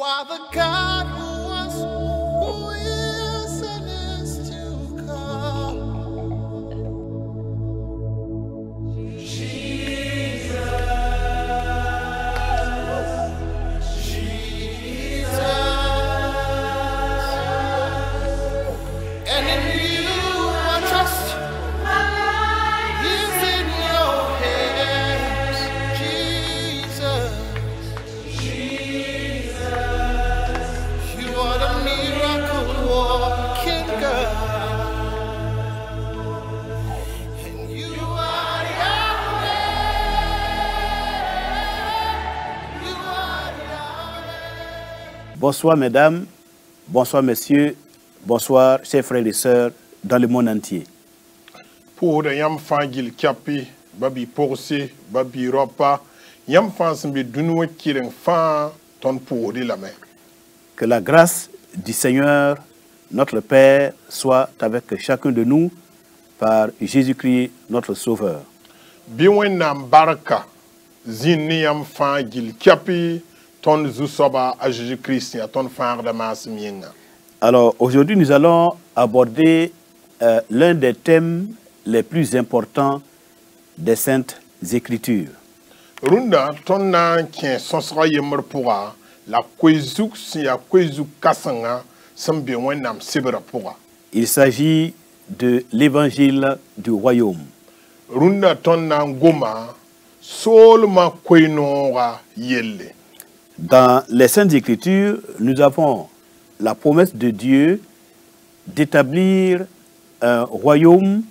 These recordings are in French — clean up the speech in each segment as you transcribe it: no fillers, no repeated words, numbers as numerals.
are the God who was, who is, and is to come. And in you I trust. My life is in your hands, Jesus. You are the miracle working God. And you are Yahweh. You are Yahweh. Bonsoir mesdames, bonsoir messieurs, bonsoir chers frères et sœurs dans le monde entier. Pour de yam fangil kapi, babi porsi, babi ropa, yam fansimbi dunwe kiring fan ton pour de la main. Que la grâce du Seigneur, notre Père, soit avec chacun de nous par Jésus-Christ, notre Sauveur. Biwen nam baraka, zini yam fangil kapi, ton zusoba à Jésus-Christ, ton fan de masmienga. Alors aujourd'hui, nous allons aborder l'un des thèmes les plus importants des Saintes Écritures. Runda ton nan kien sonsra yemer pourra, la kwezuk si ya kwezuk kasanga, sambi wen nam sibra pourra. Il s'agit de l'évangile du royaume. Runda ton nan goma, solma kwenora yelle. Dans les Saintes Écritures, nous avons la promesse de Dieu d'établir un royaume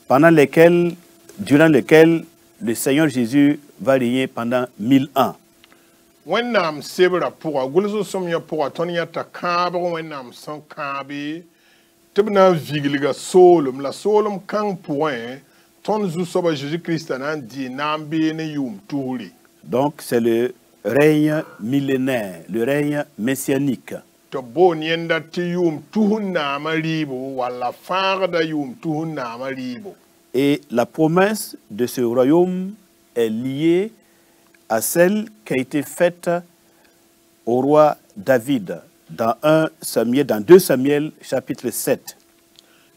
durant lequel le Seigneur Jésus va régner pendant 1000 ans. Wennam sebra pourra, gulzo somya pourra, tonya ta kabre, wennam son kabe, tibna vigliga solum, la solum kang point, ton zusoba Jésus-Christ nan di nambe ne yum touri. Donc c'est le règne millénaire, le règne messianique. To bo nienda ti yum tuhun na maribo, wala farda yum tuhun na maribo. Et la promesse de ce royaume est liée à celle qui a été faite au roi David dans 2 Samuel chapitre 7.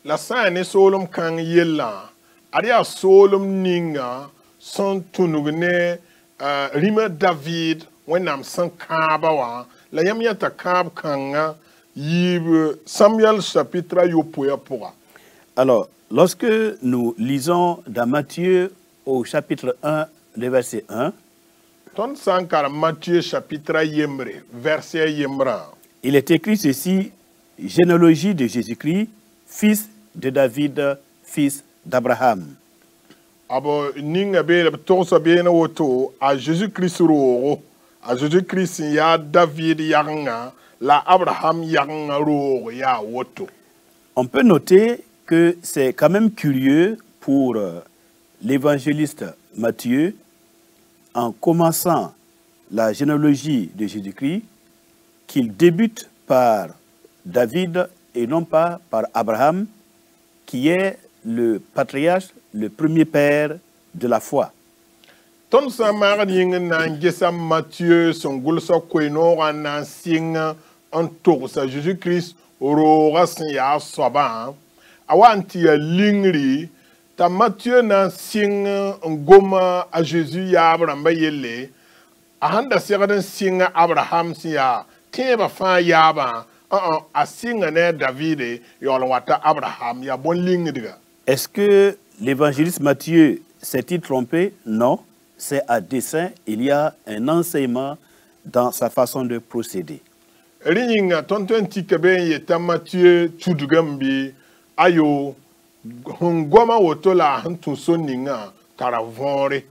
La sane solum kang yella, aria solum ninga, son tunugne rime David, wennam san kabawa, la yamyata kab kanga, yib Samuel chapitre yopoya pourra. Alors, lorsque nous lisons dans Matthieu au chapitre 1, le verset 1, Ton sankar Matthieu chapitre yembre, verset yembra. il est écrit ceci, généalogie de Jésus-Christ, fils de David, fils d'Abraham. Abo ninga be tosa be na woto a Jésus-Christ ro, a Jésus-Christ ya David yanga, la Abraham yanga ro ya woto. On peut noter que c'est quand même curieux pour l'évangéliste Matthieu, en commençant la généalogie de Jésus-Christ, qu'il débute par David et non pas par Abraham, qui est le patriarche, le premier père de la foi. Ton samar yinga nan gesa Matthieu son gulsa kweno nan singa en tour sa Jésus-Christ ro rasin ya soba. Awanti ya lingri ta Matthieu nan singa ngoma a Jésus ya Abraham bayele. Ahanda siradan singa Abraham siya teba fa yaba a singa ne David yolwata Abraham ya bon lingriga. Est-ce que l'évangéliste Matthieu s'est-il trompé? Non, c'est à dessein. Il y a un enseignement dans sa façon de procéder. Ringa tonton tikabe yeta Matthieu chudugambi ayo ngoma wotola hantu soninga taravore.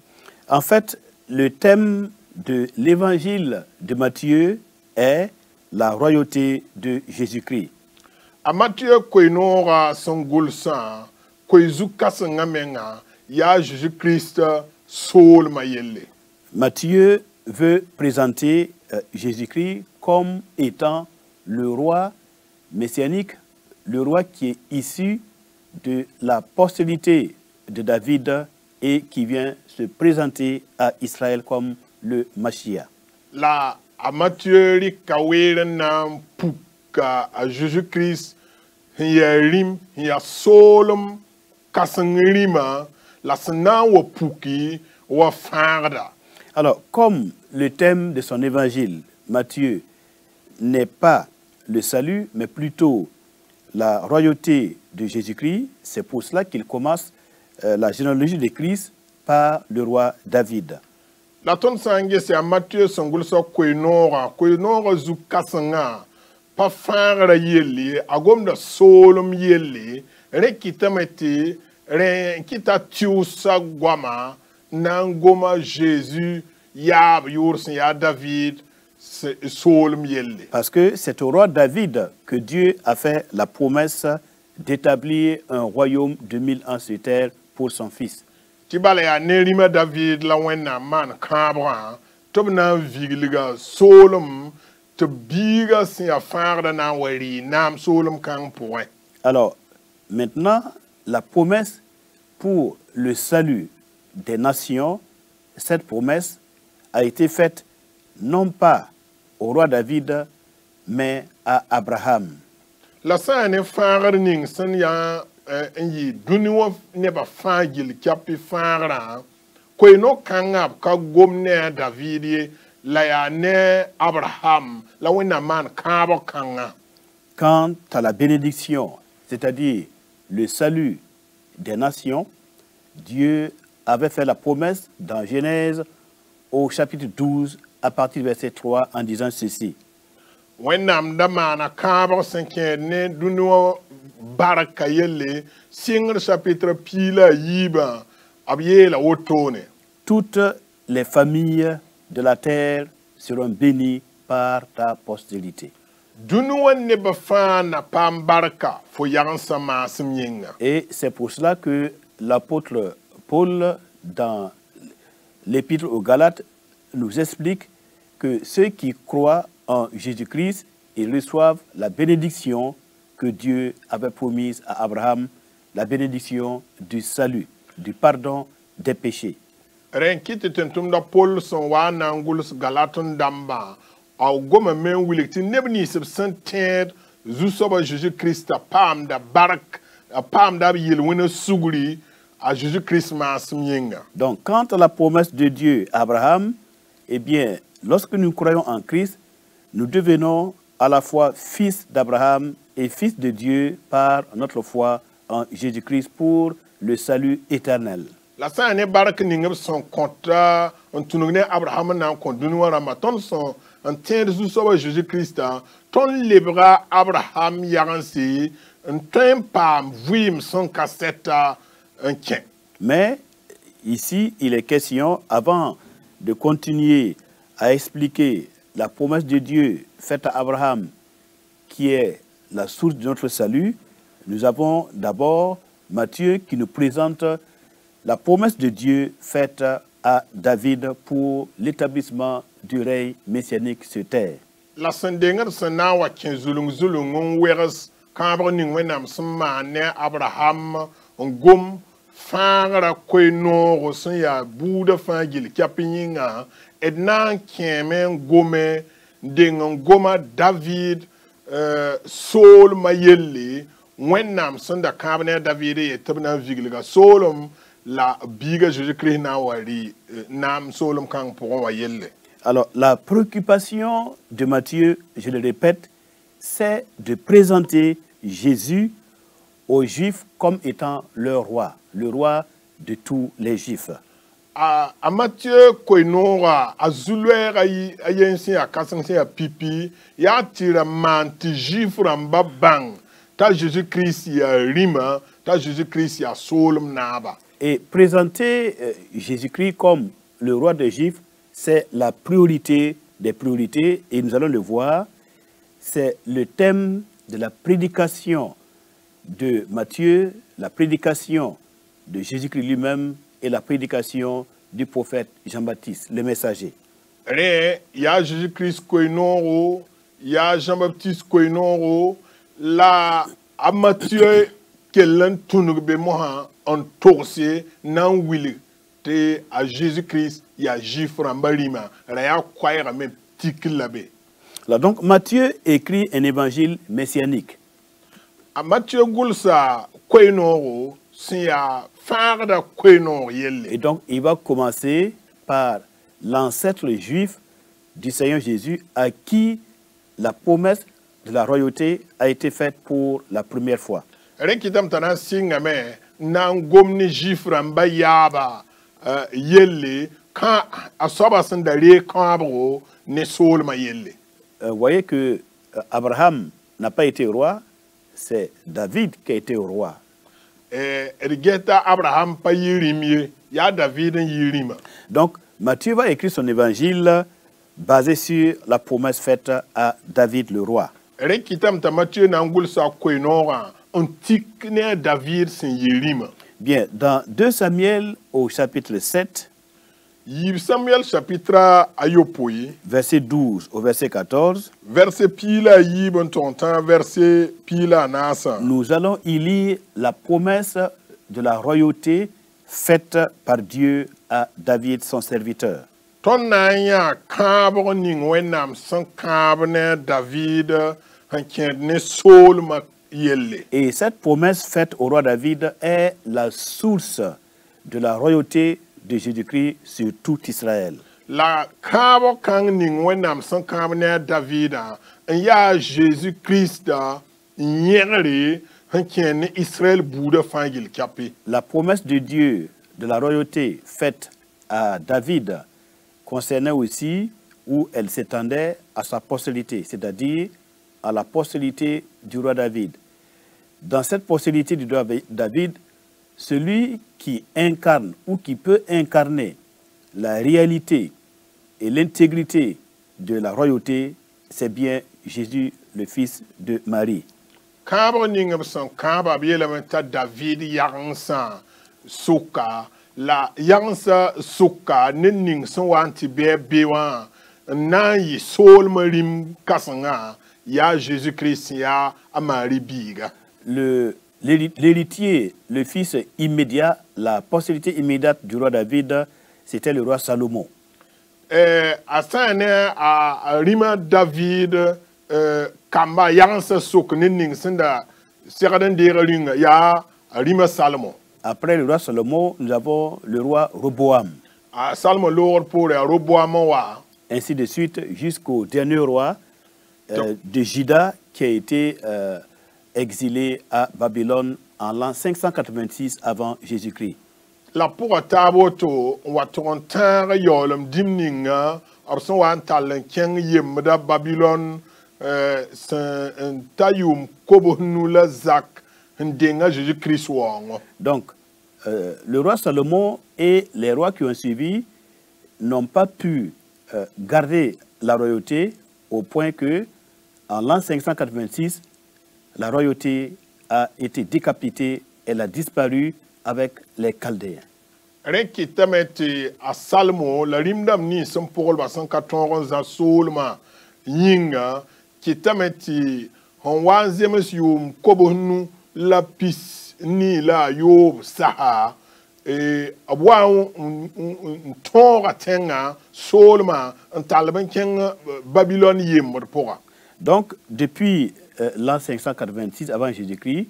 En fait, le thème de l'évangile de Matthieu est la royauté de Jésus-Christ. A Matthieu koinora songulsa koizuka sangamenga ya Jésus-Christ sol mayele. Matthieu veut présenter Jésus-Christ comme étant le roi messianique, le roi qui est issu de la postérité de David et qui vient se présenter à Israël comme le Mashiach. La a Matthieu rika were na puka a Jésus-Christ hiya rim hiya solom kasang rima la sena wa puki wa farda. Alors, comme le thème de son évangile, Matthieu, n'est pas le salut, mais plutôt la royauté de Jésus-Christ, c'est pour cela qu'il commence la généalogie de Christ par le roi David. La ton sangue c'est à Matthieu songul so koinora zu kasanga pa farda yeli agom da solom yeli rekitameti kita tiusa gwama nangoma Jésus yab yoursin ya David solom yeli. Parce que c'est au roi David que Dieu a fait la promesse d'établir un royaume de 1000 ans sur terre pour son fils. Tibala ya nerima David la wena man kabra tobna vigliga solom te biga sin ya farda na wari nam solom kang point. Alors, maintenant, la promesse pour le salut des nations, cette promesse a été faite non pas au roi David, mais à Abraham. La sane farda ning san ya yi duniwa neba fagil kapi farda ko no kangab ka gomne David la ya ne Abraham la wena man kabo kanga. Quant à la bénédiction, c'est-à-dire le salut des nations, Dieu avait fait la promesse dans Genèse au chapitre 12 à partir du verset 3 en disant ceci. Wennam damana kabo senke ne duniwa baraka yelle singre chapitre pila yiba abiye la wotone. Toutes les familles de la terre seront bénies par ta postérité. Et c'est pour cela que l'apôtre Paul, dans l'épître aux Galates, nous explique que ceux qui croient en Jésus-Christ, ils reçoivent la bénédiction que Dieu avait promise à Abraham, la bénédiction du salut, du pardon des péchés. Renkite tentumda Paul son wa nangulus Galaton damba au goma men wilikti nebni sub santed zusoba Jésus-Christ pam da barak pam da yel wena suguri à Jésus-Christ masmyenga. Donc quant à la promesse de Dieu à Abraham, eh bien, lorsque nous croyons en Christ, nous devenons à la fois fils d'Abraham et fils de Dieu par notre foi en Jésus-Christ pour le salut éternel. La sane barak ningab son kontra on tunugne Abraham na kondunwa ramaton son en terre zusoba Jésus-Christ ton lebra Abraham yaransi un tempa vim son cassette un tien. Mais ici, il est question, avant de continuer à expliquer la promesse de Dieu faite à Abraham, qui est la source de notre salut, nous avons d'abord Matthieu qui nous présente la promesse de Dieu faite à David pour l'établissement du règne messianique sur terre. La sendenger senawa kin zulung weres kabra ning wenam sma ne Abraham ngom fara koino sun ya buda fagil kapinga edna kemen gome ding goma David Saul mayelle wenam sunda kabne David et tabna vigliga solom la biga Jésus-Christ na wari nam solom kang pour wayelle. Alors, la préoccupation de Matthieu, je le répète, c'est de présenter Jésus aux Juifs comme étant leur roi, le roi de tous les Juifs. A Matthieu koinora azulwera ayensi akasansi a pipi ya tira manti Juif ramba bang ta Jésus-Christ ya rima ta Jésus-Christ ya solom naba. Et présenter Jésus-Christ comme le roi des Juifs, c'est la priorité des priorités, et nous allons le voir, c'est le thème de la prédication de Matthieu, la prédication de Jésus-Christ lui-même et la prédication du prophète Jean-Baptiste, le messager. Il y a Jésus-Christ koinoro, il y a Jean-Baptiste koinoro, là, à Matthieu, quel tunugbe moha en torse nan wili te à Jésus-Christ. Il y a Juif rambalima, raya kwaira men tik labe. Alors donc Matthieu écrit un évangile messianique. A Matthieu gulsa koinoro siya farda koinoro yelle. Et donc il va commencer par l'ancêtre juif du Seigneur Jésus à qui la promesse de la royauté a été faite pour la première fois. Rekitam tana singame nan gomni jiframba yaba yelle quand asoba sandare kambro ne solma yelle. Vous voyez que Abraham n'a pas été roi, c'est David qui a été roi. Ergeta Abraham pa yirimie ya David yirima. Donc Matthieu va écrire son évangile basé sur la promesse faite à David le roi. Rekitam ta Matthieu nangul sa koinora on tikne David sin yirima. Bien, dans 2 Samuel au chapitre 7, Yib Samuel chapitre ayopoyi verset 12 au verset 14, verset pila yib tontan verset pila nasa. nous allons y lire la promesse de la royauté faite par Dieu à David son serviteur. Ton nanya kabro ning wenam san kabne David hankene sol ma yelle. Et cette promesse faite au roi David est la source de la royauté de Jésus-Christ sur tout Israël. La kabo kang ning wenam san kabne David ya Jésus-Christ nyere hankene Israël bouda fangil kapi. La promesse de Dieu de la royauté faite à David concernait aussi où elle s'étendait à sa postérité, c'est-à-dire à la postérité du roi David. Dans cette postérité du roi David, celui qui incarne ou qui peut incarner la réalité et l'intégrité de la royauté, c'est bien Jésus, le fils de Marie. Kabro ning san kaba bielamenta David yansa suka la yansa suka ning san wanti bewa na yi sol marim kasanga ya Jésus-Christ ya amari biga. L'héritier, le fils immédiat, la postérité immédiate du roi David, c'était le roi Salomon. Asane a rima David kamba yansa suk ning senda seraden de ya rima Salomon. Après le roi Salomon, nous avons le roi Roboam. Salomon Lord pour Roboam wa. Ainsi de suite jusqu'au dernier roi de Juda qui a été exilé à Babylone en l'an 586 avant Jésus-Christ. La pour taboto watontar yolum dimninga arson wan talen ken yemda Babylone tayum kobo nula zak ndenga Jésus-Christ wong. Donc le roi Salomon et les rois qui ont suivi n'ont pas pu garder la royauté au point que en l'an 586 la royauté a été décapitée, elle a disparu avec les Chaldéens. Reki tameti a Salmo la rimdam ni son pour ba 114 ans solma yinga ki tameti on wanzem yum kobonu la pis ni la yo saha abwa tonga tenga solma en talban ken Babylone yemor pora. Donc depuis l'an 586 avant Jésus-Christ,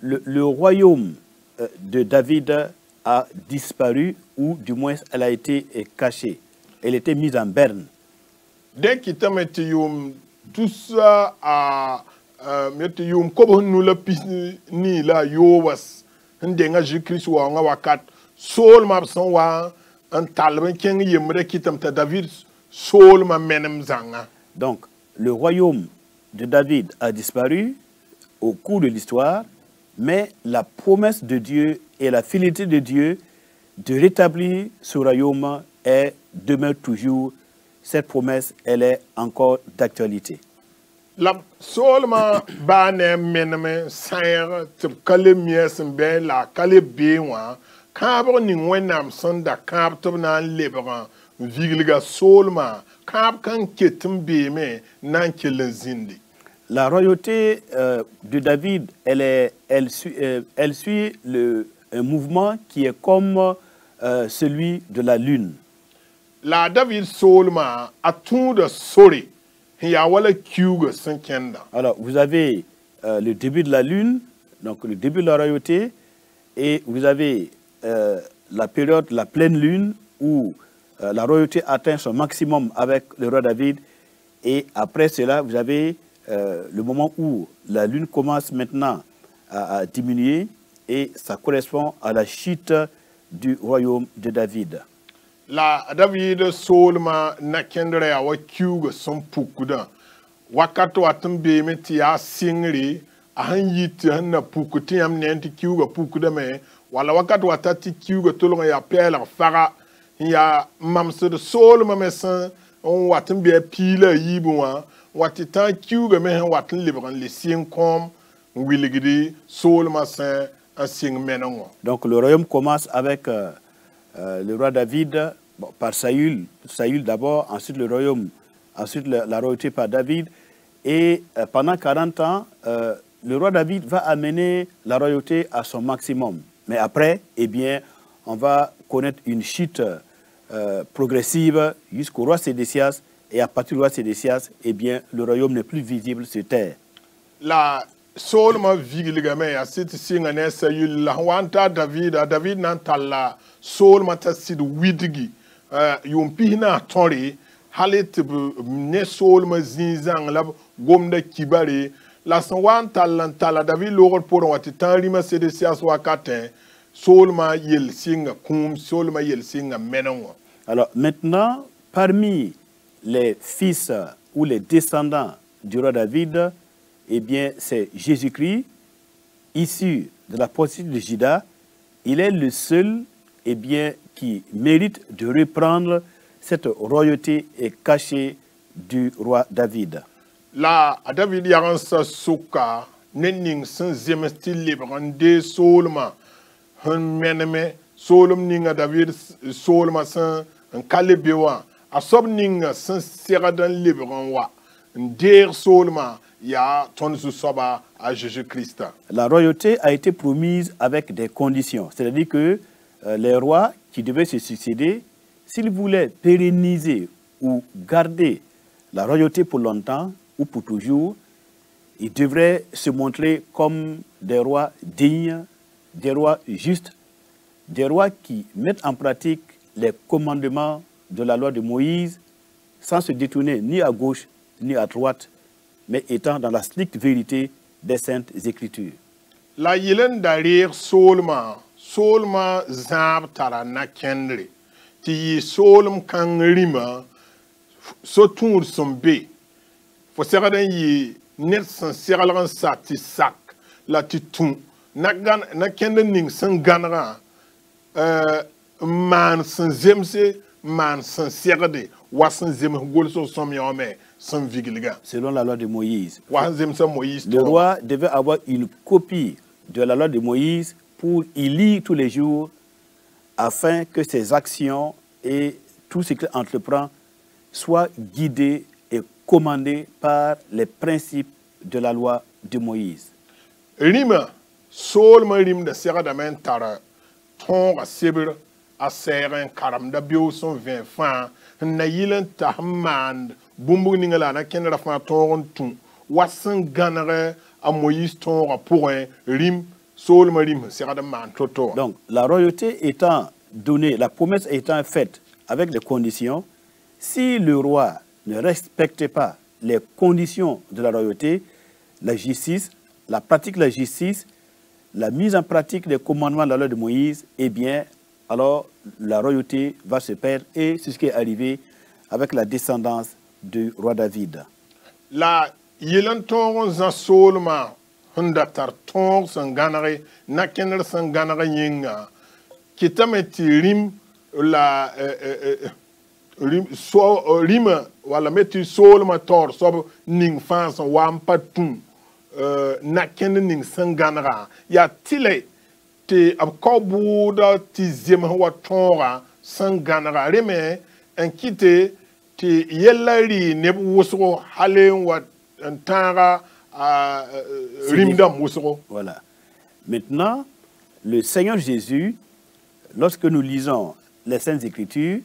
le royaume de David a disparu, ou du moins elle a été cachée. Elle était mise en berne. Dès qu'il t'a mis tout ça à mettre comme nous le ni la yowas, un denga Jésus-Christ ou un wakat, sol ma son wa un talban king yemre qui t'a David, sol ma menem zanga. Donc le royaume de David a disparu au cours de l'histoire, mais la promesse de Dieu et la fidélité de Dieu de rétablir ce royaume demeure toujours. Cette promesse, elle est encore d'actualité. La solma bane meneme saire te kale mies ben la kale bewa kabro ni wenam sonda kab to na lebran vigliga solma kab kan ketum be me nan kelen zindi. La royauté de David, elle suit un mouvement qui est comme celui de la lune. La David Solma a tout de sori. Il y a wala kiuga sankenda. Alors, vous avez le début de la lune, donc le début de la royauté, et vous avez la période, la pleine lune, où la royauté atteint son maximum avec le roi David. Et après cela, vous avez le moment où la lune commence maintenant à diminuer, et ça correspond à la chute du royaume de David. La David Solma nakendre a wa kiuga son pukuda. Wakato atumbe meti a singri a han yiti han na pukuti am nenti kiuga pukuda me wala wakato atati kiuga tolonga ya pela fara ya mamse de Solma mesan on watumbe pila yibwa watitan kiuga me han watin libran le sing kom wiligidi Solma saint un sing menongo. Donc le royaume commence avec le roi David, bon, par Saül d'abord, ensuite le royaume, ensuite la royauté par David. Et pendant 40 ans, le roi David va amener la royauté à son maximum. Mais après, eh bien, on va connaître une chute progressive jusqu'au roi Sédécias. Et à partir du roi Sédécias, eh bien, le royaume n'est plus visible sur terre. La Solma vigiligame a siti singa ne Saül la wanta David nantala Solma ta sid widigi yumpi na tori halit ne Solma zinzang la gomda kibari la san wanta lantala David logor pour wati tanrima Sédécias wakate Solma yel singa kum Solma yel singa menongo. Alors maintenant, parmi les fils ou les descendants du roi David, eh bien, c'est Jésus-Christ, issu de la postérité de Juda. Il est le seul, eh bien, qui mérite de reprendre cette royauté cachée du roi David. La David yaransa suka nening san zemesti librande Solma han meneme Solom ninga David Solma san un kalebewa asob ninga san seradan libran wa der Solma ya tonsu soba à Jésus-Christ. La royauté a été promise avec des conditions. C'est-à-dire que les rois qui devaient se succéder, s'ils voulaient pérenniser ou garder la royauté pour longtemps ou pour toujours, ils devraient se montrer comme des rois dignes, des rois justes, des rois qui mettent en pratique les commandements de la loi de Moïse sans se détourner ni à gauche ni à droite, mais étant dans la stricte vérité des Saintes Écritures. La yilen darir Solma zab tara na kendre. Ti yi Solm kan rima so tour sombe. Fo seradan yi net san seralan sa ti sak la ti tun. Na kende ning san ganra man san zemse man san serade wasan zem golso som yome. Selon la loi de Moïse. Le roi devait avoir une copie de la loi de Moïse pour y lire tous les jours afin que ses actions et tout ce qu'il entreprend soient guidés et commandés par les principes de la loi de Moïse. Rima, Solma rim de sera da mentara, ton a sibir a seren karam da bio son vin fan, na yilen tahmand. Bumbu ningala na kenra fa ton tun wasan ganare a Moïse ton rapport rim Solma rim sera de man toto. Donc la royauté étant donnée, la promesse étant faite avec des conditions, si le roi ne respectait pas les conditions de la royauté, la justice, la pratique de la justice, la mise en pratique des commandements de la loi de Moïse, eh bien alors la royauté va se perdre, et c'est ce qui est arrivé avec la descendance du roi David. La yelanton zan Solma hunda tar ton san ganare na kener san ganare yinga kitameti rim la rim wala meti Solma tor sob ning fans wampa tun na kener ning san ganara ya tile te abkobu da ti zem wa tonra san ganara reme en kite ti yellari ne wusro halen wa tara rimdam wusro. Voilà. Maintenant, le Seigneur Jésus, lorsque nous lisons les Saintes Écritures,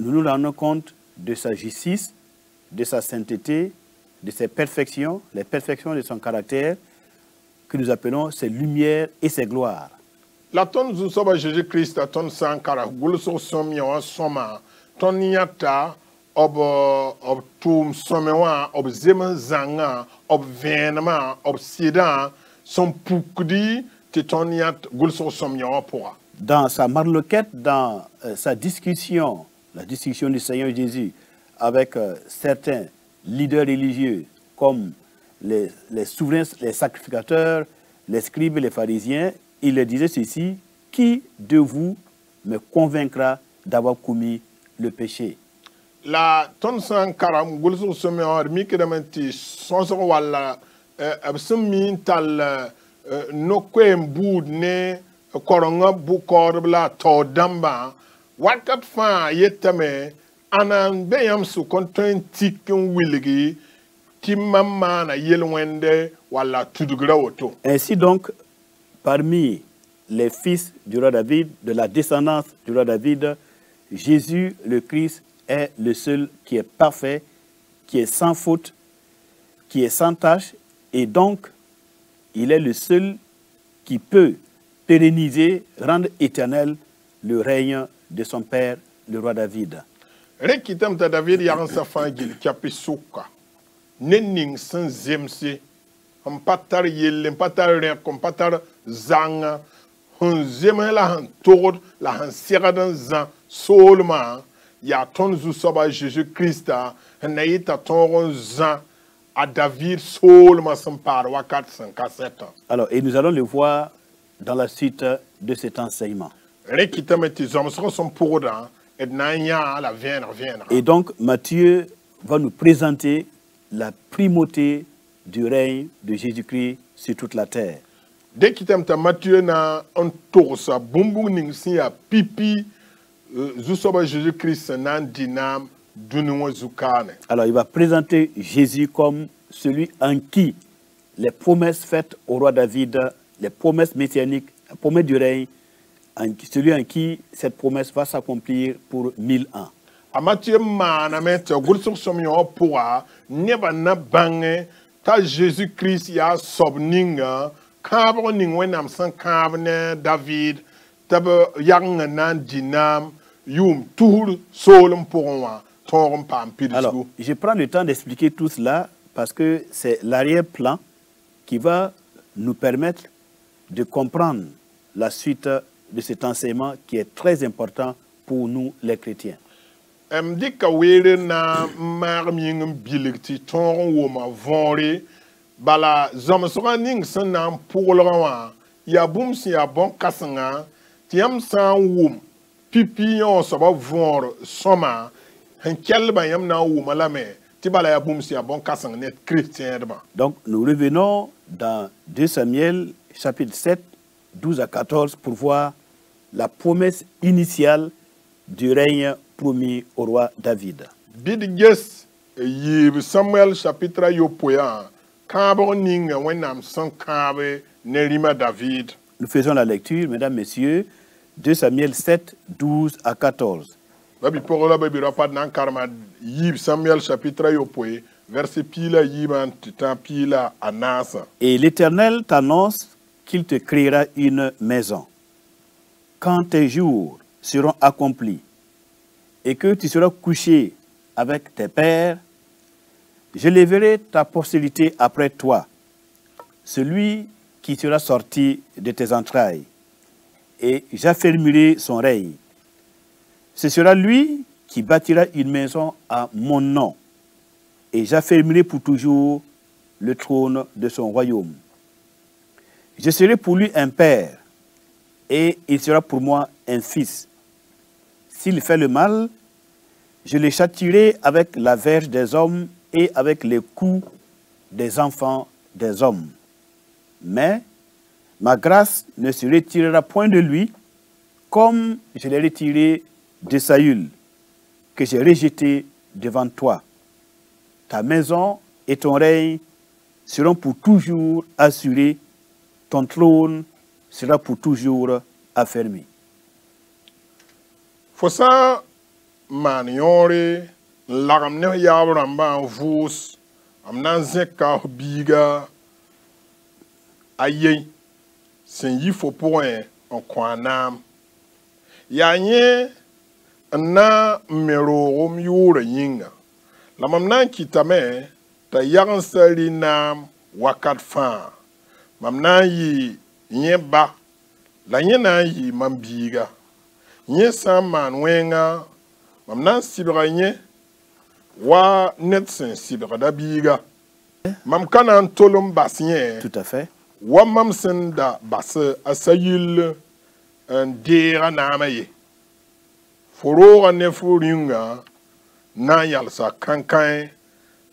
nous nous rendons compte de sa justice, de sa sainteté, de ses perfections, les perfections de son caractère, que nous appelons ses lumières et ses gloires. La ton zu soba Jésus-Christ a ton sankara gul so somyo soma ton yata ob tum somewa ob zema zanga ob venema ob sida son pukdi te ton yat gul so somyo pour. Dans sa marloquette, dans sa discussion, la discussion du Seigneur Jésus avec certains leaders religieux comme les souverains, les sacrificateurs, les scribes et les pharisiens, il leur disait ceci: qui de vous me convaincra d'avoir commis le péché? La ton sankaram gulso somyo mi kedamenti sonso wala absumi tal no kwem bud ne koronga bu korbla to damba wakat fa yetame anan beyam su konten tikin wiligi timama na yelwende wala tudugra woto. Ainsi donc, parmi les fils du roi David, de la descendance du roi David, Jésus le Christ est le seul qui est parfait, qui est sans faute, qui est sans tache, et donc il est le seul qui peut pérenniser, rendre éternel le règne de son père, le roi David. Rekitam ta David yaran sa fangil kapi suka. Nenning san zemse. Mpatar yelle, mpatar rek, mpatar zanga. Hun zeme la han tord, la han seradan zan solma. Ya ton zu soba Jésus-Christ na yita ton zan à David solma san par wakat san kaseta. Alors, et nous allons le voir dans la suite de cet enseignement. Rekitam eti zomsro son pourdan et nanya la vienne. Et donc, Matthieu va nous présenter la primauté du règne de Jésus-Christ sur toute la terre. Dès qu'il t'aime ta Matthieu na un tour sa bumbu ning si a pipi zusoba Jésus-Christ nan dinam dunuwa zukane. Alors, il va présenter Jésus comme celui en qui les promesses faites au roi David, les promesses messianiques, la promesse du règne, celui en qui cette promesse va s'accomplir pour 1000 ans. A Matthieu mana mette gursu somyo pour neba na bange ta Jésus-Christ ya sobninga kabro ning wenam san kabne David tab yang nan dinam yum tour solum pour moi torum pam pidisku. Alors, je prends le temps d'expliquer tout cela parce que c'est l'arrière-plan qui va nous permettre de comprendre la suite de cet enseignement qui est très important pour nous les chrétiens. Dika were na mar mingum bilikti ton woma vonre bala zomsora ning sanam pourlawa ya bum si ya bon kasanga tiam san wum pipion so ba vonre soma han kelba yam na wuma lame ti bala ya bum si ya bon kasanga net chrétien deba. Donc nous revenons dans 2 Samuel chapitre 7 12 à 14 pour voir la promesse initiale du règne promis au roi David. Bidges yib Samuel chapitre yopoya kabo ninga wenam san kabe nerima David. Nous faisons la lecture, mesdames, messieurs, 2 Samuel 7, 12 à 14. Babi porola babi rapad nan karma yib Samuel chapitre yopoye verset pila yiban titan pila anasa. Et l'Éternel t'annonce qu'il te créera une maison. Quand tes jours seront accomplis et que tu seras couché avec tes pères, je lèverai ta postérité après toi, celui qui sera sorti de tes entrailles, et j'affermirai son règne. Ce sera lui qui bâtira une maison à mon nom, et j'affermirai pour toujours le trône de son royaume. Je serai pour lui un père, et il sera pour moi un fils. S'il fait le mal, je le châtierai avec la verge des hommes et avec les coups des enfants des hommes. Mais ma grâce ne se retirera point de lui, comme je l'ai retiré de Saül, que j'ai rejeté devant toi. Ta maison et ton règne seront pour toujours assurés, ton trône sera pour toujours affermi. Fosa maan yõore n lagem ne yaab rãmbã n vʋʋs m na n zẽka biiga a yei sẽn yi fo pʋgẽ n kõ a naam yaa yẽ n na n me roogem yʋʋrã yĩnga la mam na n kɩtame t'a yagensa rɩ naam wakat fãa mam na n yɩ yẽ ba la yẽ na n yɩ mam biiga yẽ sã n maan wẽnga mam na n sɩbga yẽ wa ned sẽn sɩbgda biiga mam ka na n tol n bas yẽ Tout à fait. wa mam sẽn da bas a sayil n deega naamã ye fo rooga ne fo rĩnga na n yalsa kãn-kãe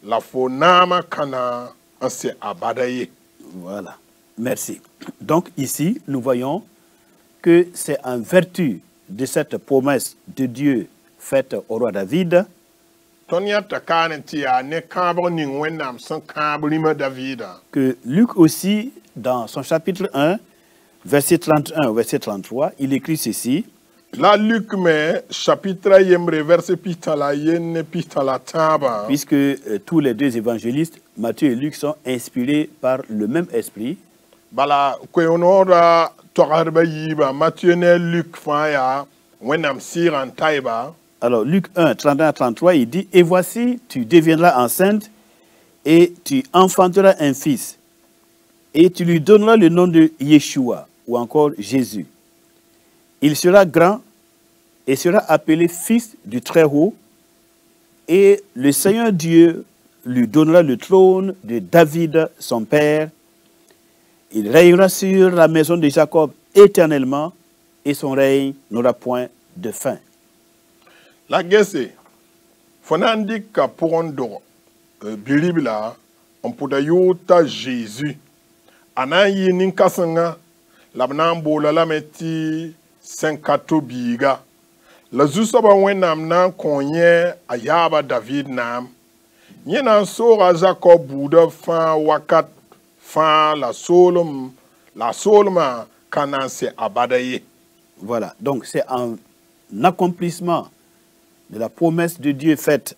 la fo naamã kana n sɛ abada ye. Voilà. Merci. Donc ici, nous voyons que c'est en vertu de cette promesse de Dieu faite au roi David tõnd yãta kaane tɩ yaa ne kãabg ning wẽnnaam sẽn kãab rĩmã Davida que Luc aussi, dans son chapitre 1, verset 31 au verset 33, il écrit ceci. la Luc me chapitre a yembre verset pɩtã la yen ne pɩtã la tãabã Puisque tous les deux évangélistes, Matthieu et Luc, sont inspirés par le même esprit. bala koe-noorã togsdbã yiibã Matthieu ne Luc fãa yaa wẽnnaam sɩɩg n taɩba. Alors, Luc 1, 31 à 33, il dit, « Et voici, tu deviendras enceinte et tu enfanteras un fils. Et tu lui donneras le nom de Yeshua, ou encore Jésus. Il sera grand et sera appelé fils du Très-Haut. Et le Seigneur Dieu lui donnera le trône de David, son père. Il régnera sur la maison de Jacob éternellement, et son règne n'aura point de fin. » La gese fo na n dɩka pʋgẽ dog bi-rib la n pʋda yʋʋr t'a Jésus a na n yɩ nin-kãsenga la b na n boola lame tɩ sẽn ka to biiga la zu-soabã wẽnnaam na n kõ yẽ a yaaba David naam yẽ na n sooga Jacob buudã fãa wakat fãa la soolmã ka na n sɛ abada ye. Voilà, donc c'est un accomplissement de la promesse de Dieu faite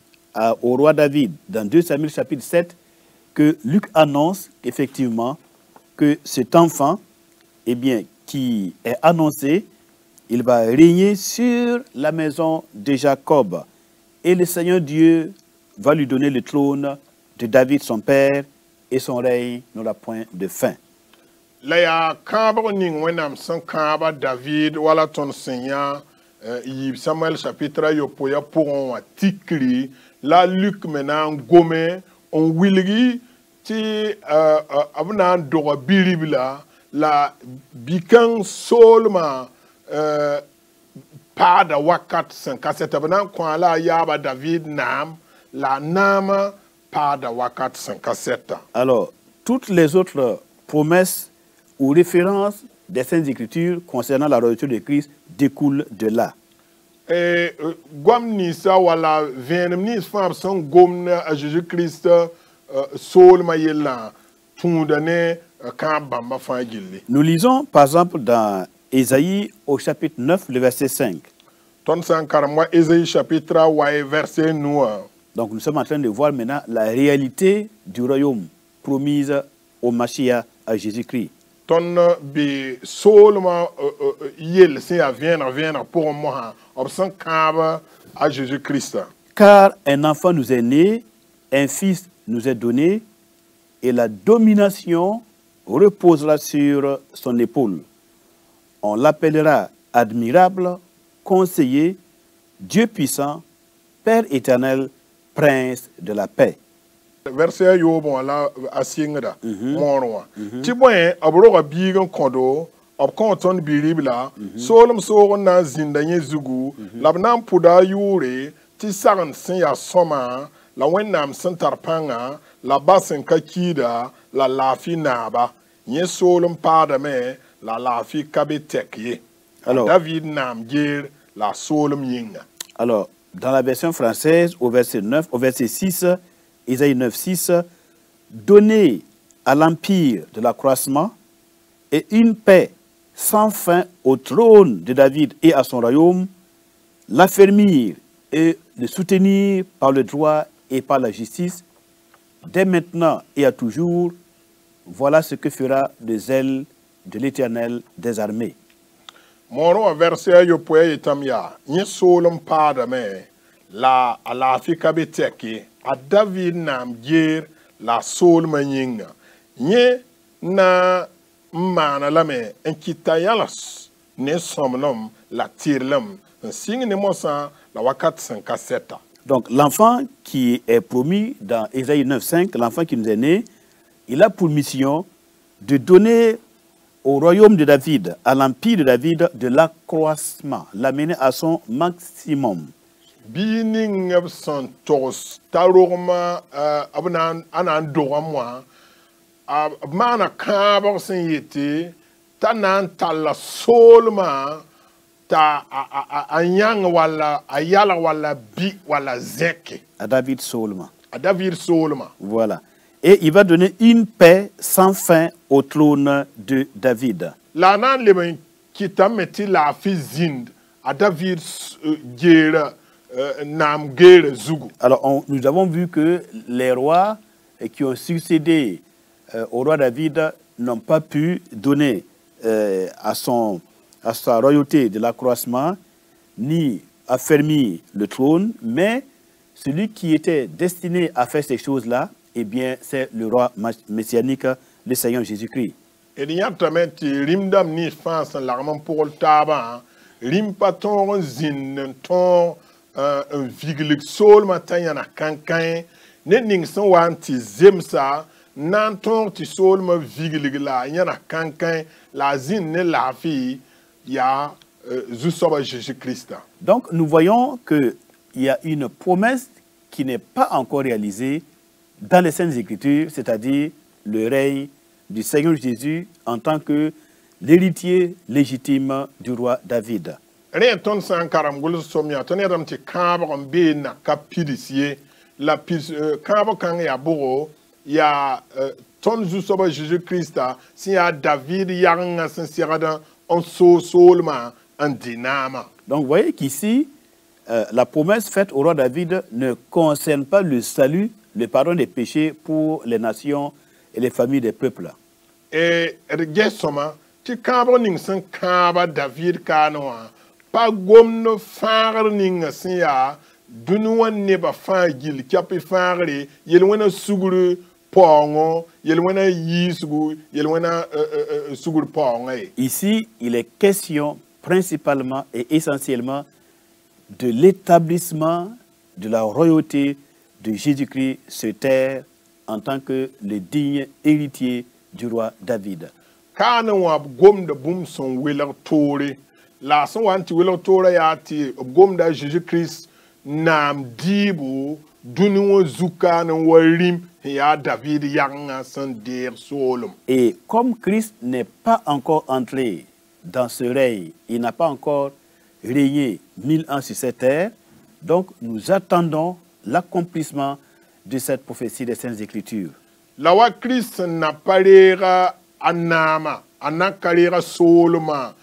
au roi David dans 2 Samuel chapitre 7 que Luc annonce effectivement que cet enfant, eh bien, qui est annoncé, il va régner sur la maison de Jacob et le Seigneur Dieu va lui donner le trône de David son père et son règne n'aura point de fin. La yaa kãabg ning wẽnnaam sẽn kãaba David wala tõnd sẽn yã yiib Samuel chapitre a yopoya pʋgẽ wã tikri la Luc me na n gome n wilgi tɩ b na n doga bi-rib la bikãng soolmã paada wakat sẽn ka sɛ tɩ b na n kõ la a yaaba David naam la a naamã paada wakat sẽn ka sɛta. Alors, toutes les autres promesses ou références des Saintes Écritures concernant la royauté de Christ découlent de là. Goam ninsã wala vẽenem nins fãa b sẽn gomd a Jésus-Christ soolmã yellã tũuda ne kãab bãmbã fãa gilli. Nous lisons par exemple dans Ésaïe au chapitre 9, le verset 5. Tõnd sã n karem wa Ésaïe chapitre a wa verset 9. Donc nous sommes en train de voir maintenant la réalité du royaume promise au Mashiach, à Jésus-Christ. Tõnd be soolmã yell sẽn yaa vẽeneg pʋgẽ mosã b sẽn kãab a Jésus-Christ. Car un enfant nous est né, un fils nous est donné, et la domination reposera sur son épaule. On l'appellera admirable, conseiller, Dieu puissant, Père éternel, prince de la paix. Verset yoobẽ wala a sɩngda moor wã tɩ bõe b roga biig n kõdo b kõ tõnd bi-rib la soolem soog n na n zĩnda yẽ zugu la b na n pʋda a yʋʋre tɩ sagend sẽn yaa sõma la wẽnnaam sẽn tar pãnga la ba sẽn ka kiida la laafɩ naaba yẽ soolem paadame la laafɩ ka be tɛk ye. David naam geer la a soolem yĩnga. Alors, dans la version française, au verset 6, Isaïe 9, 6, donner à l'empire de l'accroissement et une paix sans fin au trône de David et à son royaume, l'affermir et le soutenir par le droit et par la justice, dès maintenant et à toujours. Voilà ce que fera le zèle de l'Éternel des armées. Moro verset yo poe itamya nye solom pada me la alafika beteki a David nam gir la sol manyinga nye na mana lame en kitayalas ne somnom la tirlem sing ne mosa la wakat 57. Donc l'enfant qui est promis dans Ésaïe 9,5, l'enfant qui nous est né, il a pour mission de donner au royaume de David, à l'empire de David, de l'accroissement, l'amener à son maximum. Bining son tos taroma anan doramwa mana kabar sen yete tanan tala solma ta anyang wala ayala wala bi wala zeke À David seulement. a David solma. Voilà. Et il va donner une paix sans fin au trône de David. La nan leben kita meti la fi zind a David gera nam gera zugu. Alors, nous avons vu que les rois qui ont succédé au roi David n'ont pas pu donner à sa royauté de l'accroissement, ni affermir le trône, mais celui qui était destiné à faire ces choses-là, eh bien, c'est le roi messianique, le Seigneur Jésus-Christ. Et il y a rimdam ni fans l'armement pour le tabac, rimpaton zin ton un viglik sol matin yana kankan, ne son wanti zemsa, nanton ti sol ma viglik la yana kankan, la zin ne la fille, ya Zusoba Jésus-Christ. Donc, nous voyons qu'il y a une promesse qui n'est pas encore réalisée dans les Saintes Écritures, c'est-à-dire le règne du Seigneur Jésus en tant que l'héritier légitime du roi David. Rien ton san karamgul somia, ton edam ti kabre en be na kapidisier, la pis kabre kan ya boro, ya ton Zusoba Jésus-Christ, si ya David yang sincèrement en solma en dinama. Donc, vous voyez qu'ici, la promesse faite au roi David ne concerne pas le salut, le pardon des péchés pour les nations et les familles des peuples. Et regesoma, ti kabre ning san kabre David kanoa, pa gomno far ning sin ya, dunuan neba fagil, kapi fagre, yelwena suguru pongo, yelwena yisugu, yelwena suguru pongo. Ici, il est question principalement et essentiellement de l'établissement de la royauté de Jésus-Christ sur terre en tant que le digne héritier du roi David. Kana wa gom de boom son willer tore, la son wanti willer tore ya ti gom da Jésus-Christ nam dibo dunu zuka na warim ya David yang san der solom. Et comme Christ n'est pas encore entré dans ce règne, il n'a pas encore régné 1000 ans sur cette terre, donc nous attendons l'accomplissement de cette prophétie des Saintes Écritures. La wa Christ na parera anama, anakarera soloma,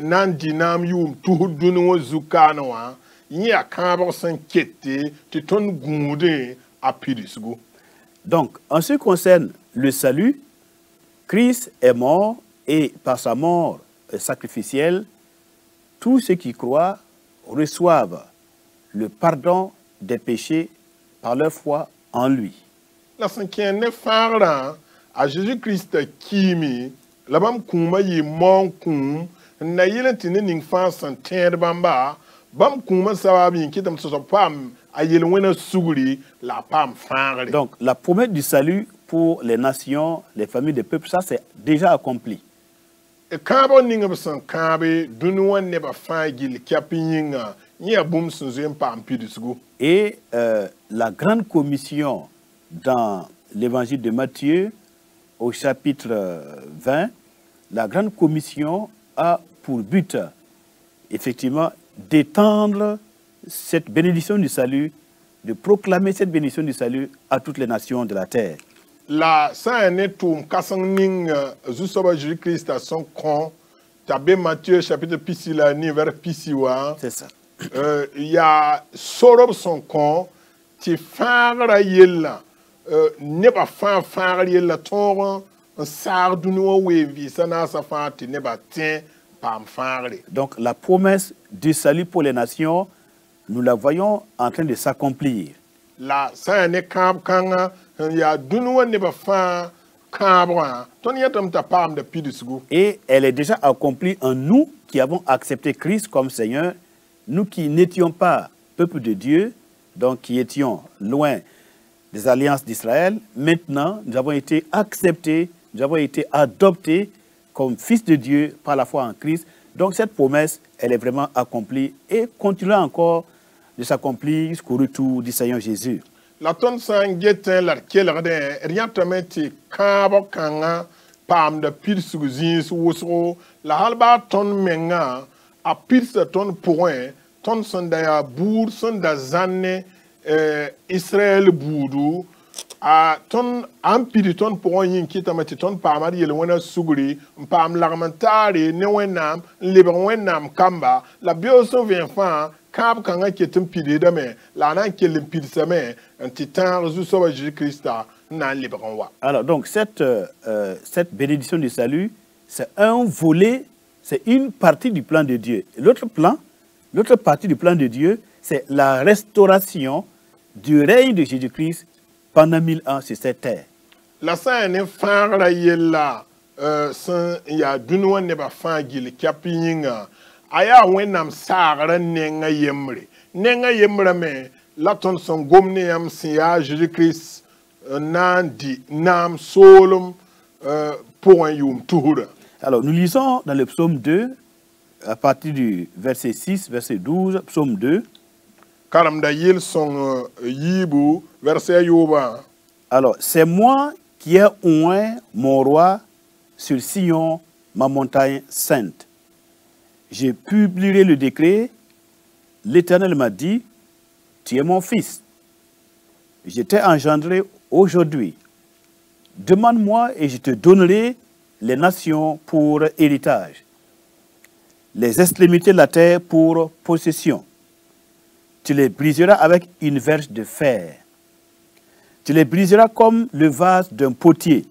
nan dinam yum tu dunu zuka na wa, ya kabar san kete, ti ton gunde a pirisgo. Donc, en ce qui concerne le salut, Christ est mort et par sa mort sacrificielle, tous ceux qui croient reçoivent le pardon des péchés par leur foi en lui. La cinquième fara a Jésus-Christ kimi, la bam kuma yi mon kum, na yelentine ning fa santer bamba, bam kuma sawabi kitam so pam a yelwena suguri la pam fara. Donc, la promesse du salut pour les nations, les familles des peuples, ça c'est déjà accompli. E kabo ninga besan kabe dunuwan ne ba fagil kapinga ni abum sunzem pam pidisgo. Et la grande commission dans l'évangile de Matthieu, au chapitre 20, la grande commission a pour but, effectivement, d'étendre cette bénédiction du salut, de proclamer cette bénédiction du salut à toutes les nations de la terre. La sanetum kasang ning Zusoba Jésus-Christ à son con, tabe Matthieu chapitre pisi la ni vers pisi wa. C'est ça. ya sorob son kon ti faagra yella neba faagra yella ton sar dunu we vi sana sa fa ti neba tin pam faagre. Donc la promesse du salut pour les nations, nous la voyons en train de s'accomplir. La sa ne kab kanga ya dunu neba fa kabra ton yatam ta pam de pidisgu. Et elle est déjà accomplie en nous qui avons accepté Christ comme Seigneur, nous qui n'étions pas peuple de Dieu, donc qui étions loin des alliances d'Israël. Maintenant, nous avons été acceptés, nous avons été adoptés comme fils de Dieu par la foi en Christ. Donc cette promesse, elle est vraiment accomplie et continuera encore de s'accomplir jusqu'au retour du Seigneur Jésus. La ton sang getin la kelerde riatameti kabo kanga pam de pirsu zins wosro la halba ton menga a pirsa ton point ton sondaya bour sonda zanne Israël boudou a ton ampiri ton point yin kitamati ton pamar yel wona suguri pam larmentari ne wenam libre wenam kamba la bioso vient fa kab kanga ketum pidi dame la nan kelim pidsame un titan rezu so Jésus-Christ nan libre wa. Alors donc cette bénédiction du salut, c'est un volet, c'est une partie du plan de Dieu. L'autre partie du plan de Dieu, c'est la restauration du règne de Jésus-Christ pendant 1000 ans sur cette terre. La sa ne fara yella san ya dunwa ne ba fagil kapinga aya wenam sagara nenga yemre me la ton son gomne yam sia Jésus-Christ nandi nam solum pour un yum toura. Alors nous lisons dans le psaume 2 à partir du verset 6, verset 12, psaume 2. Karamda yil son yibu verset yoba. Alors c'est moi qui ai oint mon roi sur Sion, ma montagne sainte. J'ai publié le décret. L'Éternel m'a dit, tu es mon fils. Je t'ai engendré aujourd'hui. Demande-moi et je te donnerai les nations pour héritage, les extrémités de la terre pour possession. Tu les briseras avec une verge de fer. Tu les briseras comme le vase d'un potier.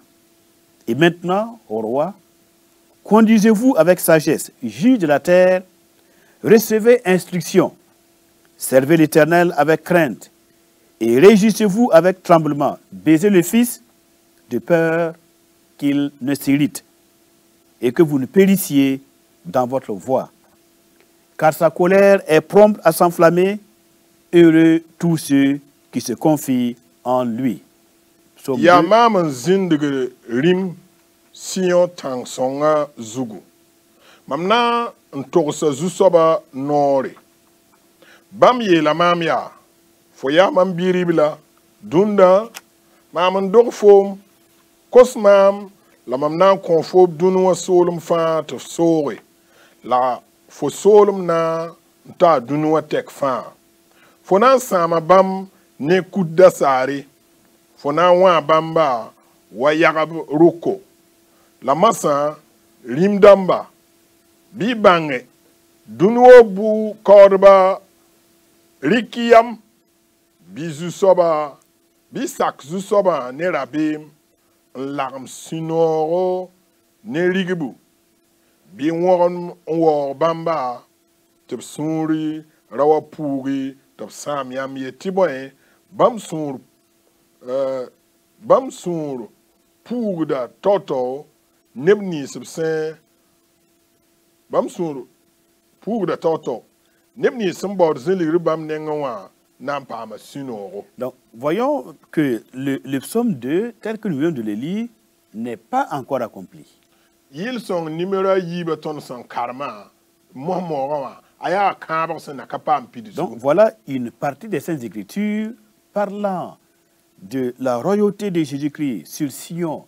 Et maintenant, ô roi, conduisez-vous avec sagesse, juge de la terre, recevez instruction, servez l'Éternel avec crainte, et réjouissez-vous avec tremblement, baisez le Fils de peur qu'il ne s'irrite, et que vous ne périssiez dans votre voie. Car sa colère est prompte à s'enflammer, heureux tous ceux qui se confient en lui. Psaume 2. Ya maman zindige rim Sion tang songa zugu. Mamna ntoksa zusoba nori. Bam ye la mamya. Foya mam biribla. Dunda. Maman dog fom. Kos mam. La mamna konfob dunwa solum fa te sore. La fo solum na nta dunwa tek fa. Fona sama bam ne kudda sare. Fona wa bamba wa yagab ruko. La massa rimdamba bi bange dunwo bu korba rikiyam bi zusoba bi sak zusoba ne rabim larm sinoro ne rigibu bi woron wor bamba tep sunri rawa puri tep samyam ye tiboy bam sur purda toto nebni subsen bam sur pour de toto nebni symbole zeli bam nengawa nam pa ma sinoro. Donc voyons que le psaume 2 tel que nous venons de le lire n'est pas encore accompli. Yil son numéro yiba ton son karma momorawa aya kabar sen nakapam pidu. Donc voilà une partie des Saintes Écritures parlant de la royauté de Jésus-Christ sur Sion,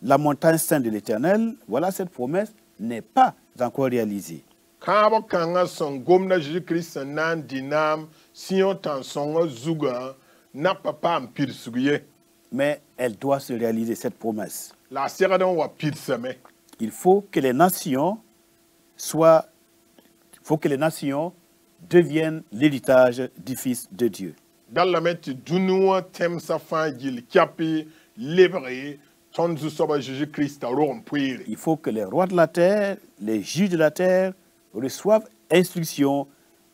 la montagne sainte de l'Éternel. Voilà, cette promesse n'est pas encore réalisée. Kabo kanga son gomna Jésus-Christ nan dinam Sion tan songa zuga na papa mpir suguye. Mais elle doit se réaliser, cette promesse. La seradon wa pir seme. Il faut que les nations deviennent l'héritage du Fils de Dieu. Dallame ti dunuwa tem sa fan gil kiapi lebre ton zu soba Jésus-Christ a ron puire. Il faut que les rois de la terre, les juges de la terre reçoivent instruction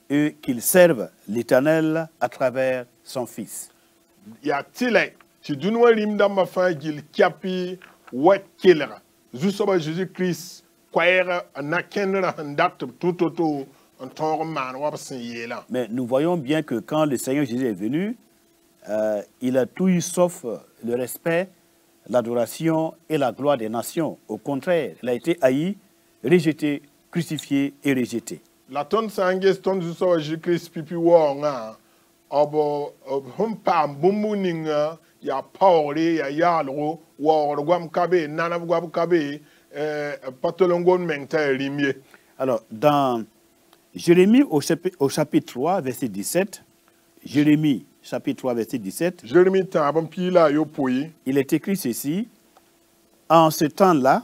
et qu'ils servent l'Éternel à travers son Fils. Ya tile ti dunuwa rimda ma fan gil kiapi wa kelera zu soba Jésus-Christ kwaera na kenra handat tutoto en ton man wa sin yela. Mais nous voyons bien que quand le Seigneur Jésus est venu, il a tout eu sauf le respect, l'adoration et la gloire des nations. Au contraire, il a été haï, rejeté, crucifié et rejeté. La ton sanges ton zu soba Jésus-Christ pipi wa nga obo hum pam bumuninga ya paure ya yalo wa gwam kabe nana gwam kabe patolongon mengta rimie. Alors, dans Jérémie au chapitre 3, verset 17, Jérémie, chapitre 3, verset 17, Jérémie tabam pila yo poyi. il est écrit ceci: en ce temps-là,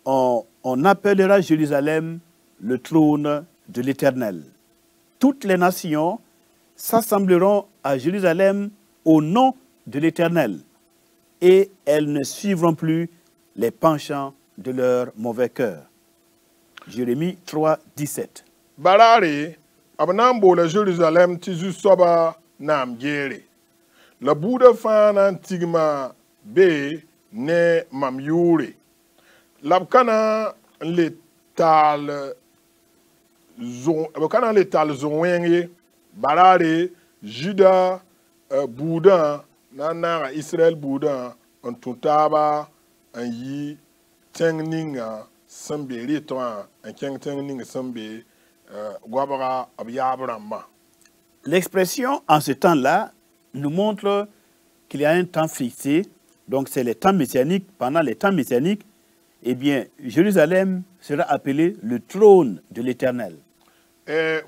on appellera Jérusalem le trône de l'Éternel. Toutes les nations s'assembleront à Jérusalem au nom de l'Éternel, et elles ne suivront plus les penchants de leur mauvais cœur. Jérémie 3, 17. Barare abanambo la Jérusalem tizu soba nam gere. La Bouddha fana tigma be ne mam yure. Labkana le tal zonwenge barare Juda Bouddha nana Israël Bouddha en tutaba en yi tengninga sambe ritoa en keng tengninga sambe gwabara abiyabramba. L'expression en ce temps-là nous montre qu'il y a un temps fixé, donc c'est les temps messianiques. Pendant les temps messianiques, eh bien, Jérusalem sera appelé le trône de l'Éternel.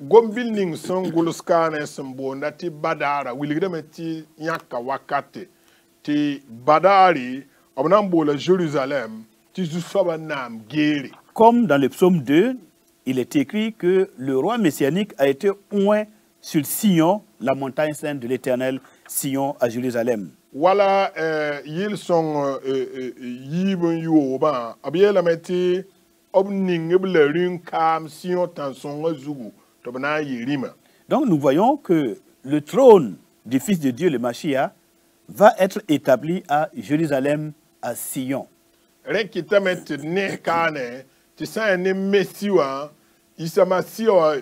Gombil ning son guluskane sembo nati badara wiligdeme ti nyaka wakate ti badari abnambo la Jérusalem ti jusaba nam gere. Comme dans le psaume 2, il est écrit que le roi messianique a été oint sur Sion, la montagne sainte de l'Éternel, Sion à Jérusalem. Wala yil son yibun yoba abiela meti obning ebla rin kam Sion tan son zugu to bana yirima. Donc nous voyons que le trône du Fils de Dieu, le Mashiach, va être établi à Jérusalem, à Sion. Rekitamet ne kane ti sa ne mesiwa isama Sion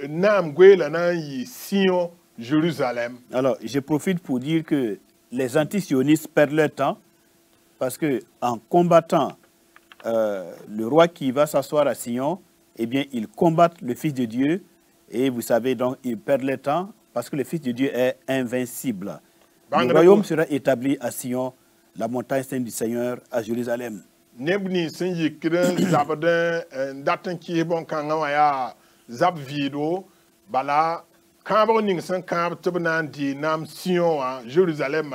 nam gwela na yi Sion Jérusalem. Alors, je profite pour dire que les antisionistes perdent leur temps parce que en combattant le roi qui va s'asseoir à Sion, eh bien, ils combattent le Fils de Dieu et vous savez donc, ils perdent leur temps parce que le Fils de Dieu est invincible. Le royaume sera établi à Sion, la montagne sainte du Seigneur à Jérusalem. Nebni sen yikren zabaden daten ki bon kanga ya zab vido bala kambo ning sen kambo tebnan di nam Sion a Jérusalem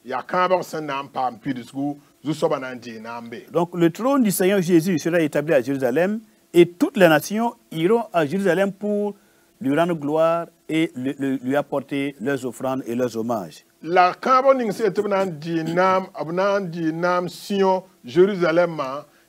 ya kambo sen nam pam pidisgu zu sobanan di nambe. Donc le trône du Seigneur Jésus sera établi à Jérusalem et toutes les nations iront à Jérusalem pour lui rendre gloire et lui apporter leurs offrandes et leurs hommages. La kambo ning se tebnan di nam abnan di nam Sion Jérusalem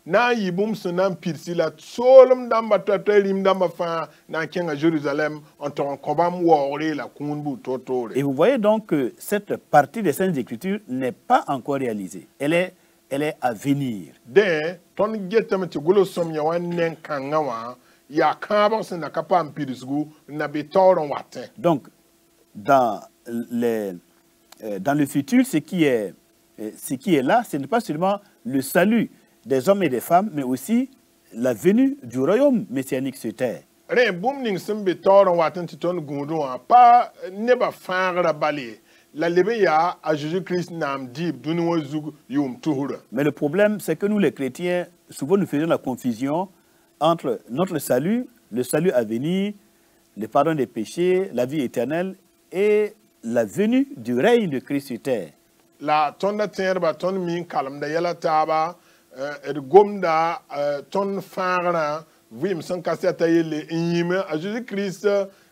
na yibum senam pirsi la solom damba tatalim damba fa na kenga Jérusalem en ton kobam wori la kunbu totore. Et vous voyez donc que cette partie des Saintes Écritures n'est pas encore réalisée. Elle est à venir. De ton getam ti gulo som ya wanen kangawa ya kaba sen na kapam pirsgu na betoron watin. Donc dans le futur, ce qui est là, ce n'est pas seulement le salut des hommes et des femmes, mais aussi la venue du royaume messianique sur terre. Re boom ning sembe toron watin ti ton gundu pa neba fangra bale la lebeya à Jésus-Christ nam dib dunu zug yum tuhura. Mais le problème, c'est que nous les chrétiens, souvent nous faisons la confusion entre notre salut, le salut à venir, le pardon des péchés, la vie éternelle et la venue du règne de Christ sur terre. La tonda terba ton min kalam da yala taba et gomda ton fangra vim san kaseta yelle yime a Jésus-Christ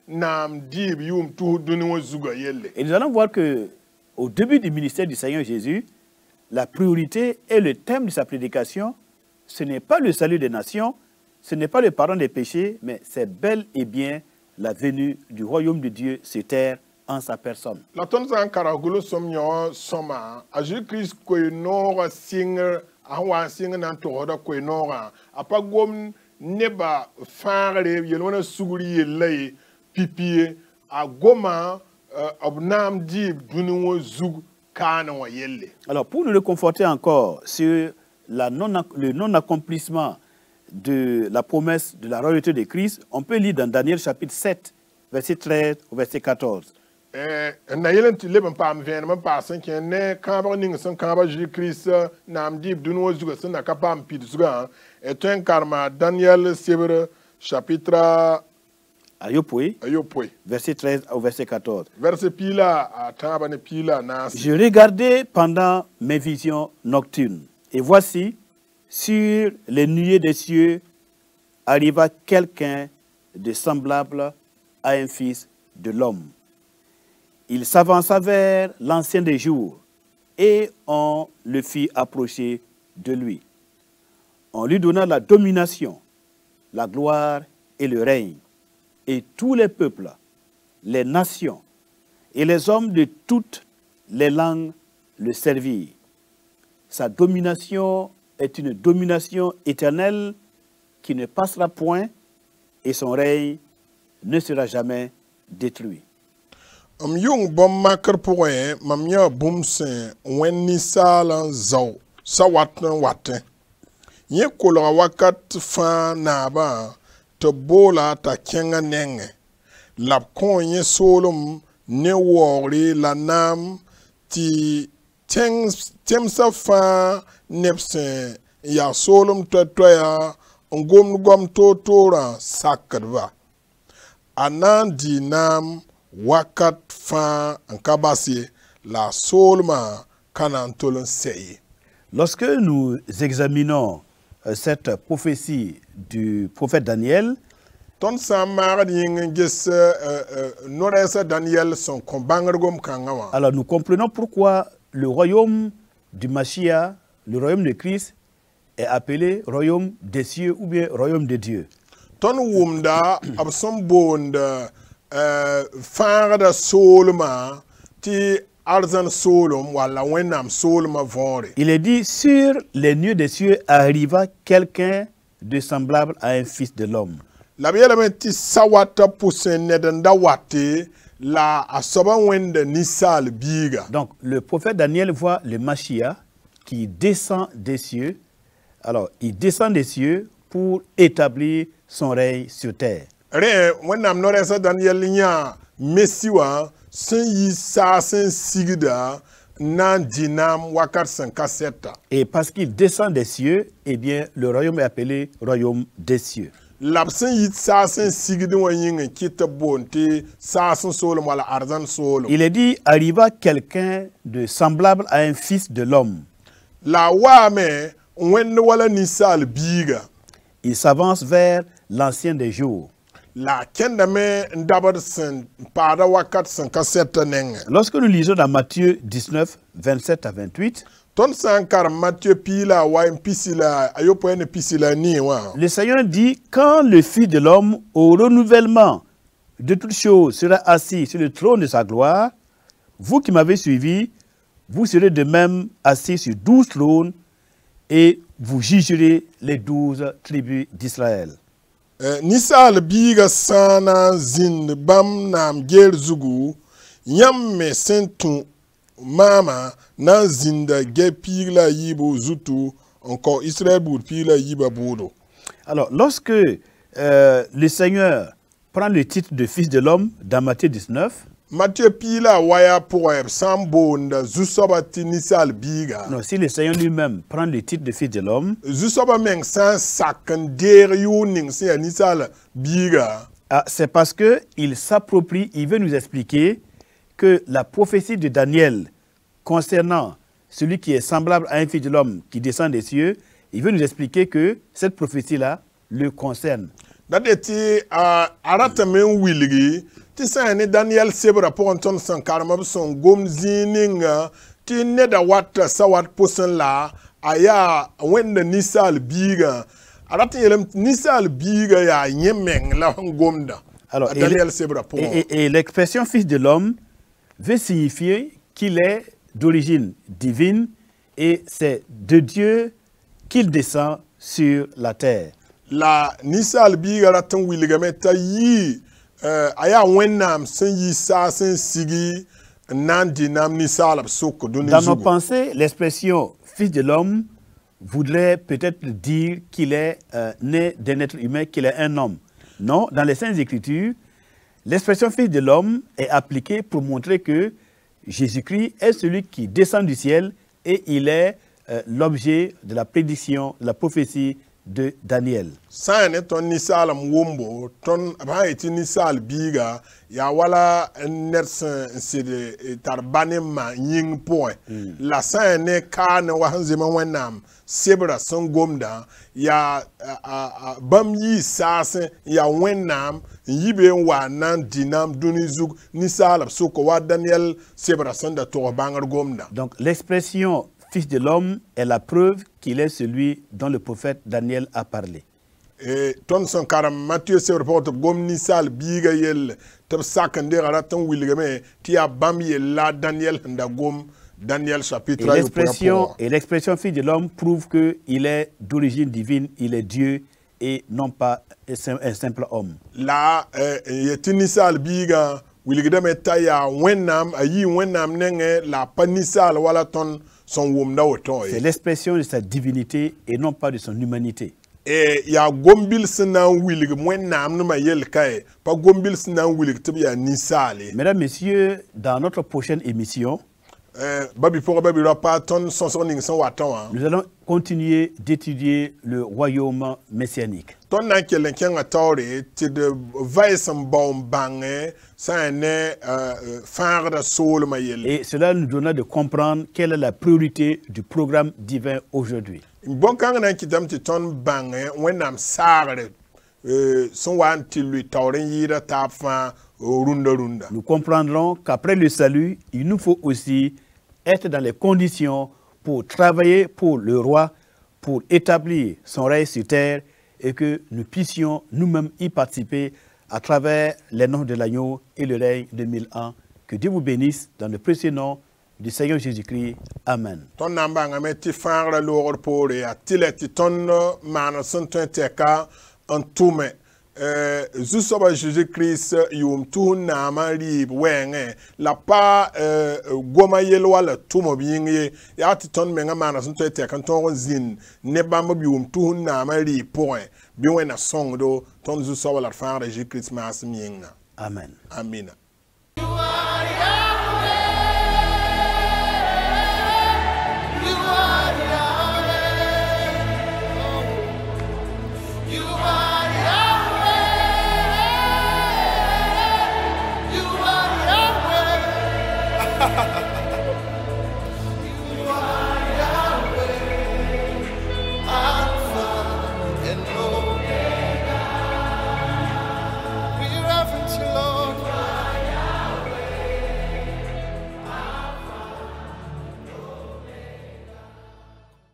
nam dib yum tu dunu zuga yelle. Et nous allons voir que au début du ministère du Seigneur Jésus, la priorité et le thème de sa prédication, ce n'est pas le salut des nations, ce n'est pas le pardon des péchés, mais c'est bel et bien la venue du royaume de Dieu sur terre en sa personne. La ton san karagulo somnyo soma a Jésus-Christ ko no singer a singer nan to hoda ko no apagom neba fare yelona suguri yelle pipier a goma abnam dib dunu zug kana wa yelle. Alors pour nous réconforter encore sur le non-accomplissement de la promesse de la royauté de Christ, on peut lire dans Daniel chapitre 7, verset 13 au verset 14. Na yelen ti leben pam ven man pa san ken ne kamba ning san kamba Jésus-Christ nam dib dunu zuga san ka pam pid zuga et un karma Daniel Sévère chapitre Ayopoué, Ayopoué verset 13 au verset 14. verset pila a tabane pila na. Je regardais pendant mes visions nocturnes, et voici, sur les nuées des cieux, arriva quelqu'un de semblable à un fils de l'homme. Il s'avança vers l'ancien des jours, et on le fit approcher de lui. On lui donna la domination, la gloire et le règne, et tous les peuples, les nations et les hommes de toutes les langues le servirent. Sa domination est une domination éternelle qui ne passera point et son règne ne sera jamais détruit. Yung bom makar poe mam ya bumse wen ni salan zaw sa watna watte ye kolora wakat fa na ba to bola ta kenga nenge lab kon ye solum ne wori la nam ti temsa fa nepse ya solum to ya ngom to tora sakadwa anan di nam wakat fa ankabasi la solma kanantolon seye. Lorsque nous examinons cette prophétie du prophète Daniel, ton samar ying gis noresa Daniel son kombangergom kangawa. Alors nous comprenons pourquoi le royaume du Mashiach, le royaume de Christ, est appelé royaume des cieux ou bien royaume de Dieu. Ton wumda absom bonda farda solma ti arzan solom wala wenam solma vore. Il est dit, sur les nuées des cieux arriva quelqu'un de semblable à un fils de l'homme. La biela meti sawata pusen nedanda wate la asoba wende nisal biga. Donc le prophète Daniel voit le Mashiach qui descend des cieux. Alors il descend des cieux pour établir son règne sur terre. Re wenam noresa Daniel nya mesiwa sen yi sa sen sigida nan dinam wakat 57. Et parce qu'il descend des cieux, eh bien le royaume est appelé royaume des cieux. Labsen yi sa sen sigida wanying kita bonte sa sen solom wala arzan solom. Il est dit, arriva quelqu'un de semblable à un fils de l'homme. La wame wen wala nisal biga. Il s'avance vers l'ancien des jours. La kendame ndabar sen pada wakat 57 nenge. Lorsque nous lisons dans Matthieu 19, 27 à 28, Ton sankar Matthieu pila wa pisila ayopoene pisila ni wa. le Seigneur dit, quand le Fils de l'homme, au renouvellement de toutes choses, sera assis sur le trône de sa gloire, vous qui m'avez suivi, vous serez de même assis sur 12 trônes et vous jugerez les 12 tribus d'Israël. Nisal biga sana zin bam nam gel zugu yamme sentu mama na zinda ge pigla yibo zutu encore Israël bout pigla yiba bodo. Alors, lorsque le Seigneur prend le titre de Fils de l'homme dans Matthieu 19, Matthieu pila waya poem sambonda zusobati nisal biga. non, si le Seigneur lui-même prend le titre de Fils de l'homme, Zusoba meng san sakan der yuning se nisal biga. c'est parce qu'il s'approprie, il veut nous expliquer que la prophétie de Daniel concernant celui qui est semblable à un Fils de l'homme qui descend des cieux, il veut nous expliquer que cette prophétie-là, le concerne. Dadeti arata men wiligi ti sa ni Daniel sebra pour ton san karma son gom zininga ti ne da wat sawat posen la aya wenda nisal biga arata yelem nisal biga ya nyemeng la gomda. Alors, Daniel sebra pour et l'expression fils de l'homme veut signifier qu'il est d'origine divine et c'est de Dieu qu'il descend sur la terre. La nisal biga ratan willigameta yi aya wennam sen yi sa sen sigi nan dinam nisal soko doni Dans nos pensées, l'expression fils de l'homme voudrait peut-être dire qu'il est né d'un être humain, qu'il est un homme. Non, dans les Saintes Écritures, l'expression fils de l'homme est appliquée pour montrer que Jésus-Christ est celui qui descend du ciel et il est l'objet de la prédiction, de la prophétie de Daniel. Sane ton nisal mwombo ton abaiti nisal biga ya wala nersen sede tarbane ma ying point la sane kan wa hanzema wenam sebra songomda ya bam yi sase ya wenam yibe wa nan dinam dunizug nisal soko wa Daniel sebra sonda to bangar gomda. Donc l'expression fils de l'homme est la preuve qu'il est celui dont le prophète Daniel a parlé. Et ton son karam Matthieu se reporte gom nisal biga yel tab sakande ratan wilgame tia bam la Daniel nda gom Daniel chapitre et l'expression fils de l'homme prouve que il est d'origine divine, il est Dieu et non pas un simple homme. La yetinisal biga wilgame taya wenam ayi wenam nenge la panisal wala ton son womda woton. C'est l'expression de sa divinité et non pas de son humanité. Et ya gombil sinan wilig wenam numa yel kae pa gombil sinan wilig tibya nisale. Mesdames, Messieurs, dans notre prochaine émission, nous allons continuer d'étudier le royaume messianique. Et cela nous donnera de comprendre quelle est la priorité du programme divin aujourd'hui. Nous comprendrons qu'après le salut, il nous faut aussi être dans les conditions pour travailler pour le roi, pour établir son règne sur terre et que nous puissions nous-mêmes y participer à travers les noms de l'agneau et le règne de 1000 ans. Que Dieu vous bénisse dans le précieux nom du Seigneur Jésus-Christ. Amen. Zusoba Jésus-Christ yum tu na mari wenge la pa goma yelo wala tumo binye ya titon menga mana sunto ete kan ton zin ne ba mo yum tu na mari point bi wena song do ton zusoba la fa Jésus-Christ mas mienga. Amen. Amina.